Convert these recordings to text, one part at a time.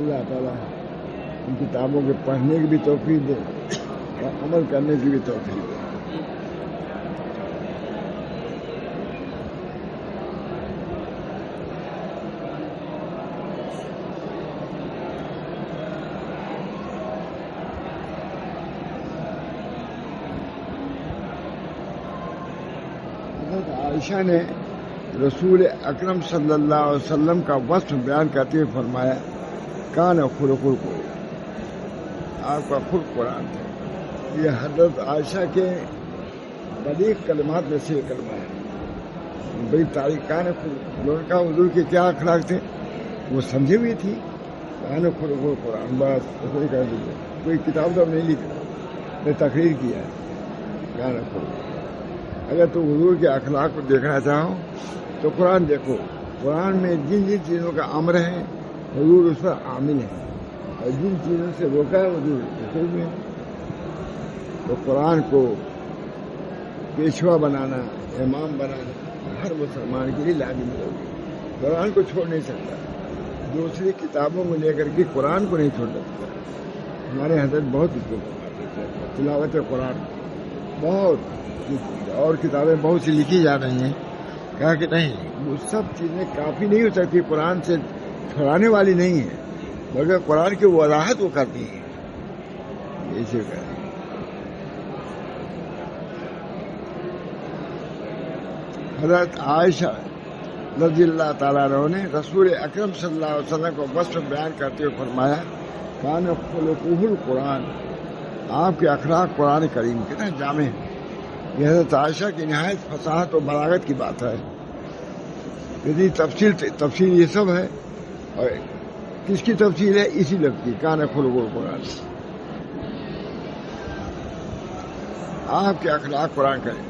اللہ تعالیٰ ان کتابوں کے پڑھنے کی بھی توفیق دے اور عمل کرنے کی بھی توفیق دے. عائشہ نے رسول اکرم صلی اللہ علیہ وسلم کا وصف بیان کرتے ہوئے فرمایا کان خلق القرآن، آپ کا خلق قرآن تھا. یہ حضرت عائشہ کے بلیغ کلمات میں سے کلمہ ہے. بڑی تاریخ کان خلق کا حضور کے کیا اخلاق تھے وہ سمجھے ہوئی تھی. کان خلق القرآن بس کر دیجیے، کوئی کتاب تو نہیں لکھا، میں تقریر کیا ہے کان خلق. اگر تو حضور کے اخلاق کو دیکھنا چاہو تو قرآن دیکھو. قرآن میں جن جن چیزوں کا امر ہے حضور اس پر عامل ہے، اور جن چیزوں سے روکا ہے حضور رسول میں. تو قرآن کو پیشوا بنانا، امام بنانا ہر مسلمان کے لیے لازمی ہوگی. قرآن کو چھوڑ نہیں سکتا، دوسری کتابوں کو لے کر کے قرآن کو نہیں چھوڑ سکتا. ہمارے حضرت بہت اس کو تلاوت قرآن بہت، اور کتابیں بہت سی لکھی جا رہی ہیں. کہا کہ نہیں، وہ سب چیزیں کافی نہیں ہو سکتی، قرآن سے چھڑانے والی نہیں ہیں، بلکہ قرآن کی وضاحت وہ کرتی ہیں. ایسے کہہ رہے ہیں. حضرت عائشہ رضی اللہ تعالیٰ عنہ نے رسول اکرم صلی اللہ علیہ وسلم کو وصف بیان کرتے ہوئے فرمایا کان خلقہ القرآن، آپ کے اخلاق قرآن کریم کے نا جامع ہیں. یہ حضرت عائشہ کی نہایت فصاحت و بلاغت کی بات ہے. یعنی تفصیل یہ سب ہے، اور کس کی تفصیل ہے؟ اسی لفظ کی کان خلق القرآن. آپ کے اخلاق قرآن کریم.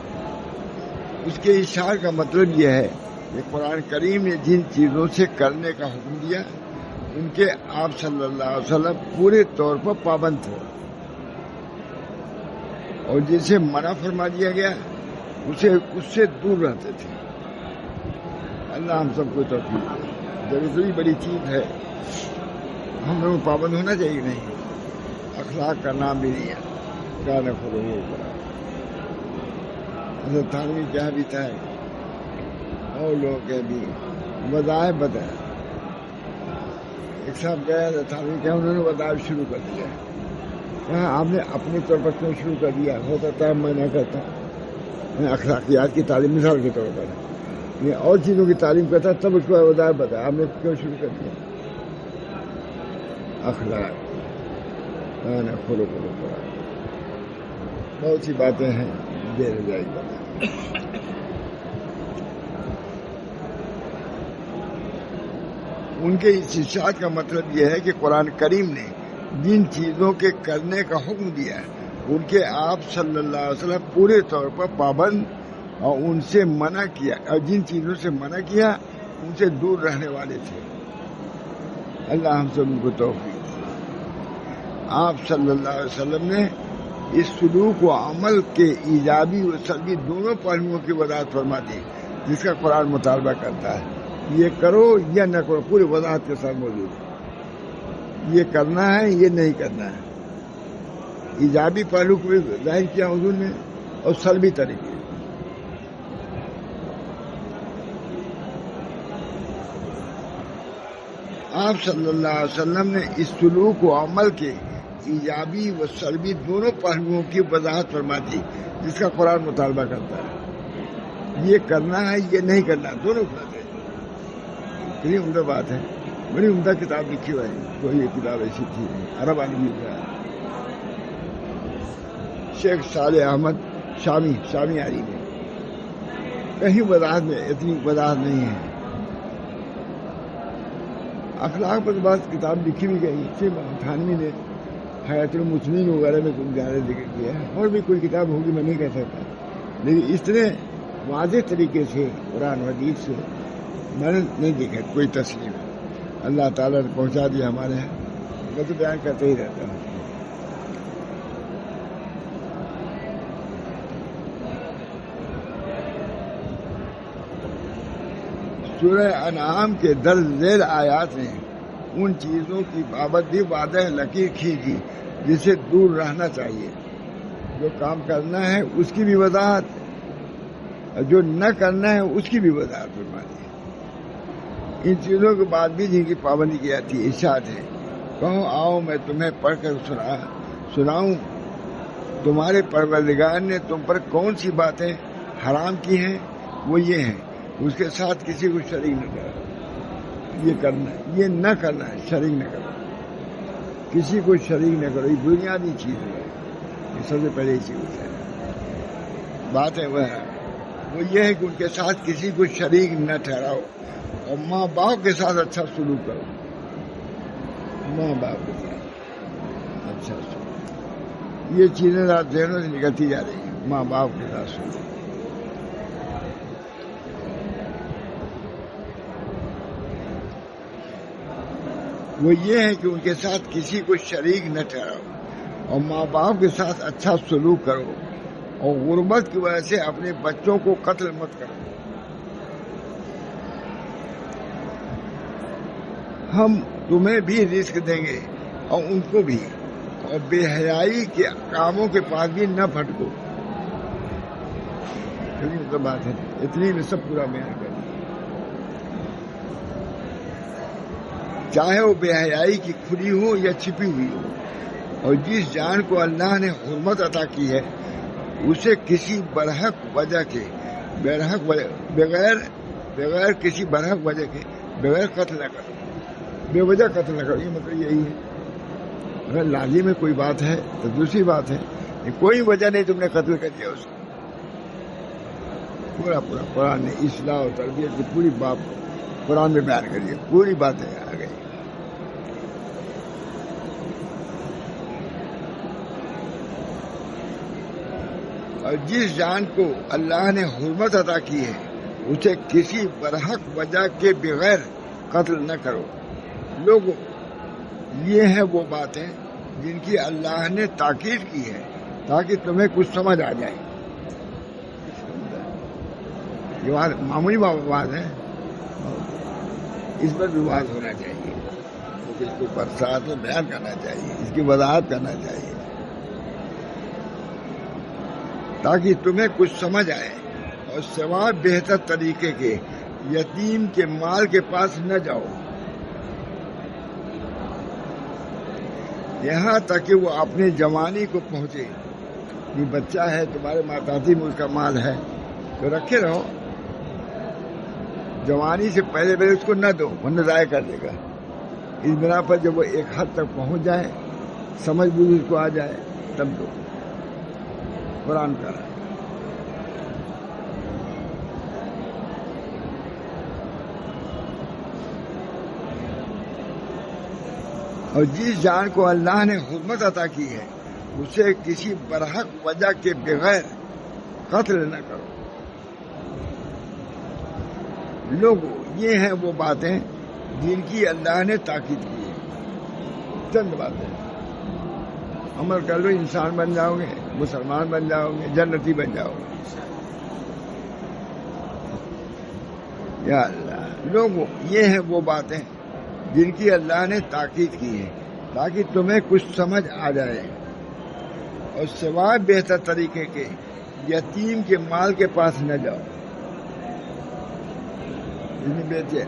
اس کے اشارے کا مطلب یہ ہے کہ قرآن کریم نے جن چیزوں سے کرنے کا حکم دیا ان کے آپ صلی اللہ علیہ وسلم پورے طور پر پابند تھے، اور جن سے منع فرما دیا گیا اس سے دور رہتے تھے. اللہ ہم سب کو توفیق دے. جب اتنی بڑی چیز ہے ہم لوگوں پابند ہونا چاہیے. نہیں، اخلاق کا نام بھی نہیں ہے. کان خلق القرآن. حضرت تھانوی کیا بھی تھا اور لوگ کے بھی وظائف بتائے. ایک صاحب گیا حضرت تھانوی کیا انہوں نے وظائف شروع کر دیا. آپ نے اپنے طور پر کیوں شروع کر دیا؟ ہوتا تھا میں نہ کرتا. میں اخلاقیات کی تعلیم مثال کے طور پر یہ اور چیزوں کی تعلیم کرتا تب اس کو وظائف بتایا. آپ نے کیوں شروع کر دیا؟ اخلاق خلق القرآن. بہت سی باتیں ہیں بے رضائی باتیں. ان کے اس ارشاد کا مطلب یہ ہے کہ قرآن کریم نے جن چیزوں کے کرنے کا حکم دیا ہے ان کے آپ صلی اللہ علیہ وسلم پورے طور پر پابند، اور ان سے منع کیا، اور جن چیزوں سے منع کیا ان سے دور رہنے والے تھے. اللہ ہم سب کو توفیق دے. آپ صلی اللہ علیہ وسلم نے اس سلوک و عمل کے ایجابی و سلبی دونوں پہلوؤں کی وضاحت فرما دی جس کا قرآن مطالبہ کرتا ہے. یہ کرو یا نہ کرو، پوری وضاحت کے ساتھ موجود ہے. یہ کرنا ہے، یہ نہیں کرنا ہے. ایجابی پہلو کو بھی ظاہر کیا حضور نے، اور سلبی طریقے. آپ صلی اللہ علیہ وسلم نے اس سلوک و عمل کے ایجابی و سلبی دونوں پہلوؤں کی وضاحت فرما دی جس کا قرآن مطالبہ کرتا ہے. یہ کرنا ہے، یہ نہیں کرنا، دونوں باتیں. بڑی عمدہ بات ہے، بڑی عمدہ کتاب لکھی ہوئی ہے. کوئی یہ کتاب ایسی تھی عرب آدمی لکھا ہے، شیخ صالح احمد شامی علی نے. کہیں وضاحت میں اتنی وضاحت نہیں ہے. اخلاق پر بات کتاب لکھی بھی گئی. تھانوی نے حیات المسلمین وغیرہ میں کچھ زیادہ ذکر کیا ہے، اور بھی کوئی کتاب ہوگی میں نہیں کہہ سکتا، لیکن اس طرح واضح طریقے سے قرآن حدیث سے میں نے نہیں دیکھا کوئی تسلیم. اللہ تعالیٰ نے پہنچا دیا ہمارے یہاں، میں تو بیان کرتے ہی رہتا ہوں. سورہ انعام کے درج ذیل آیات میں ان چیزوں کی بابت بھی واضح لکیر کھینچی جسے دور رہنا چاہیے. جو کام کرنا ہے اس کی بھی وضاحت، جو نہ کرنا ہے اس کی بھی وضاحت فرما دی. ان چیزوں کے بعد بھی جن کی پابندی کی جاتی ہے ارشاد ہے کہو آؤ میں تمہیں پڑھ کر سناؤں تمہارے پروردگار نے تم پر کون سی باتیں حرام کی ہیں. وہ یہ ہیں اس کے ساتھ کسی کو شریک نہ کرنا. یہ کرنا یہ نہ کرنا ہے، شریک نہ کرنا، کسی کو شریک نہ کرو. یہ بنیادی چیز ہے، یہ سب سے پہلے چیز ہے. بات ہے وہ یہ ہے کہ ان کے ساتھ کسی کو شریک نہ ٹھہراؤ اور ماں باپ کے ساتھ اچھا سلوک کرو. ماں باپ کے ساتھ اچھا سلوک، یہ چیزیں ذہنوں سے نکلتی جا رہی ہیں. ماں باپ کے ساتھ سلوک، وہ یہ ہے کہ ان کے ساتھ کسی کو شریک نہ ٹھہراؤ اور ماں باپ کے ساتھ اچھا سلوک کرو اور غربت کی وجہ سے اپنے بچوں کو قتل مت کرو. ہم تمہیں بھی رزق دیں گے اور ان کو بھی، اور بے حیائی کے کاموں کے پاس بھی نہ پھٹکو. بات ہے اتنی میں سب پورا بیان کر دیا. چاہے وہ بے حیائی کی کھلی ہو یا چھپی ہوئی ہو، اور جس جان کو اللہ نے حرمت عطا کی ہے اسے کسی برحق وجہ کے بغیر کسی برحق وجہ کے بغیر قتل نہ کرو. بے وجہ قتل نہ کرو، یہ مطلب یہی ہے. اگر لازم میں کوئی بات ہے تو دوسری بات ہے، کوئی وجہ نہیں تم نے قتل کر دیا اس کو. پورا قرآن نے اصلاح اور تربیت کی پوری بات قرآن میں بیان کری ہے. پوری باتیں آ گئی. اور جس جان کو اللہ نے حرمت عطا کی ہے اسے کسی برحق وجہ کے بغیر قتل نہ کرو. لوگوں، یہ ہیں وہ باتیں جن کی اللہ نے تاکید کی ہے تاکہ تمہیں کچھ سمجھ آ جائے. یہ بات معمولی بات ہے، اس پر بھی بات ہونا چاہیے. اس کو برسات میں بیان کرنا چاہیے، اس کی وضاحت کرنا چاہیے تاکہ تمہیں کچھ سمجھ آئے. اور سوا بہتر طریقے کے یتیم کے مال کے پاس نہ جاؤ یہاں تک کہ وہ اپنے جوانی کو پہنچے. یہ بچہ ہے تمہارے ماتاتی میں، اس کا مال ہے تو رکھے رہو. جوانی سے پہلے اس کو نہ دو ورنہ ضائع کر دے گا. اس بنا پر جب وہ ایک حد تک پہنچ جائے، سمجھ بوجھ اس کو آ جائے، تب دو. قرآن کا اور جس جان کو اللہ نے حرمت عطا کی ہے اسے کسی برحق وجہ کے بغیر قتل نہ کرو. لوگوں، یہ ہیں وہ باتیں جن کی اللہ نے تاکید کی ہے. چند باتیں عمل کر لو، انسان بن جاؤ گے، مسلمان بن جاؤ گے، جنتی بن جاؤ گے. یا اللہ، لوگوں، یہ ہیں وہ باتیں جن کی اللہ نے تاکید کی ہے تاکہ تمہیں کچھ سمجھ آ جائے. اور سوائے بہتر طریقے کے یتیم کے مال کے پاس نہ جاؤ.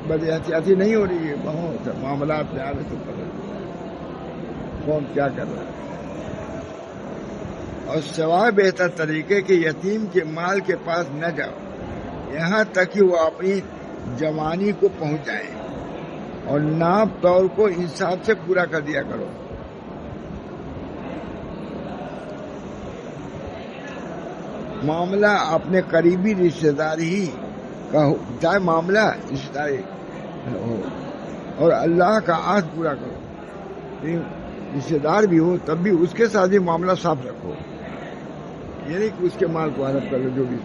بد احتیاطی نہیں ہو رہی ہے، بہت معاملات میں آ رہے تو پتہ کون کیا کر رہا ہے. اور سوائے بہتر طریقے کے یتیم کے مال کے پاس نہ جاؤ یہاں تک کہ وہ اپنی جوانی کو پہنچ جائیں، اور ناپ طور کو انصاف سے پورا کر دیا کرو. معاملہ اپنے قریبی رشتہ دار ہی کا ہو، چاہے معاملہ رشتہ دار ہو، اور اللہ کا عہد پورا کرو. رشتہ دار بھی ہو تب بھی اس کے ساتھ بھی معاملہ صاف رکھو. یہ نہیں کہ اس کے مال کو ہڑپ کر لو. جو بھی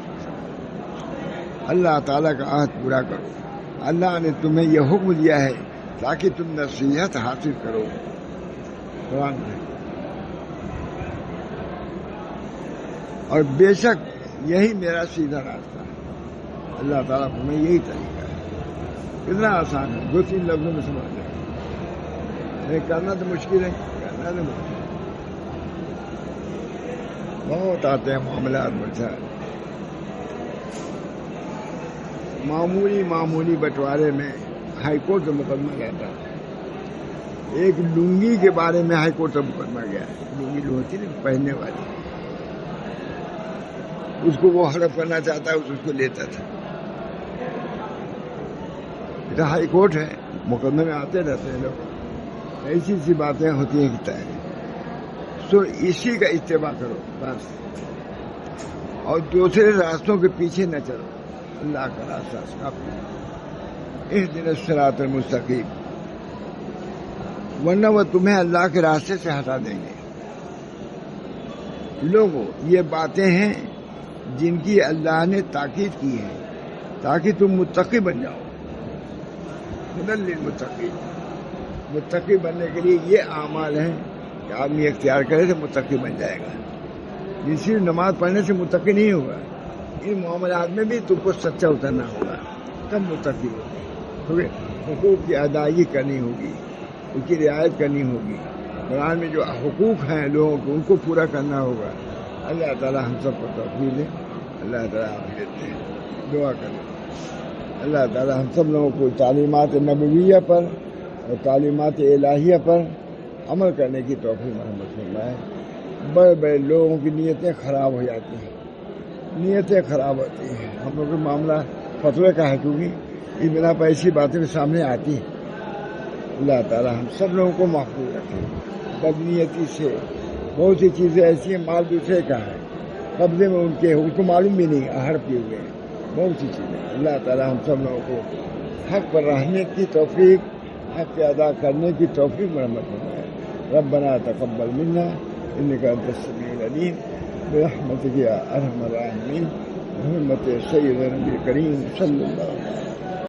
اللہ تعالیٰ کا عہد پورا کرو. اللہ نے تمہیں یہ حکم دیا ہے تاکہ تم نصیحت حاصل کرو. قرآن میں اور بے شک یہی میرا سیدھا راستہ ہے. اللہ تعالیٰ تمہیں یہی طریقہ ہے. کتنا آسان ہے، 2-3 لفظوں میں سمجھ جائے. کرنا تو مشکل ہے، کرنا تو مشکل ہے۔ بہت آتے ہیں معاملات مجھے، معمولی بٹوارے میں ہائی کورٹ کا مقدمہ رہتا ہے۔ ایک لنگی کے بارے میں ہائی کورٹ کا مقدمہ گیا ہے، لنگی جو ہوتی ہے نا پہننے والی، اس کو وہ ہڑپ کرنا چاہتا ہے، اس کو لیتا تھا۔ ہائی کورٹ ہے، مقدمے میں آتے رہتے ہیں لوگ، ایسی سی باتیں ہوتی ہیں کہ سو اسی کا اتباع کرو بس، اور دوسرے راستوں کے پیچھے نہ چلو، اللہ کا راستہ کافی، اہدنا الصراط المستقیم، ورنہ وہ تمہیں اللہ کے راستے سے ہٹا دیں گے۔ لوگوں، یہ باتیں ہیں جن کی اللہ نے تاکید کی ہے تاکہ تم متقی بن جاؤ۔ ہدی للمتقین، متقی بننے کے لیے یہ اعمال ہیں کہ آدمی اختیار کرے تو متقی بن جائے گا۔ صرف نماز پڑھنے سے متقی نہیں ہوگا، ان معاملات میں بھی تم کو سچا اترنا ہوگا، تب متقی ہوگا۔ حقوق کی ادائیگی کرنی ہوگی، ان کی رعایت کرنی ہوگی، قرآن میں جو حقوق ہیں لوگوں کو ان کو پورا کرنا ہوگا۔ اللہ تعالی ہم سب کو توفیق دے، اللہ تعالیٰ عافیت دے، دعا کریں اللہ تعالیٰ ہم سب لوگوں کو تعلیمات نبویہ پر اور تعلیمات الہیہ پر عمل کرنے کی توفیق مرحمت فرمائے۔ بڑے بڑے لوگوں کی نیتیں خراب ہو جاتی ہیں، نیتیں خراب ہوتی ہیں۔ ہم لوگ کا معاملہ فتوے کا ہے، کیونکہ اس بنا پر ایسی باتیں سامنے آتی ہیں۔ اللہ تعالیٰ ہم سب لوگوں کو محفوظ رکھے بدنیتی سے۔ بہت سی چیزیں ایسی ہیں، مال دوسرے کا ہے، قبضے میں ان کے، ان کو معلوم بھی نہیں، ہڑپ کیے ہوئے ہیں بہت سی چیزیں۔ اللہ تعالیٰ ہم سب لوگوں کو حق پر رہنے کی توفیق، حق کے ادا کرنے کی توفیق مرحمت فرمائے۔ ربنا تقبل منا انک انت السمیع العلیم برحمتک یا ارحم الراحمین، بحرمت سید نبی کریم صلی اللہ علیہ وسلم۔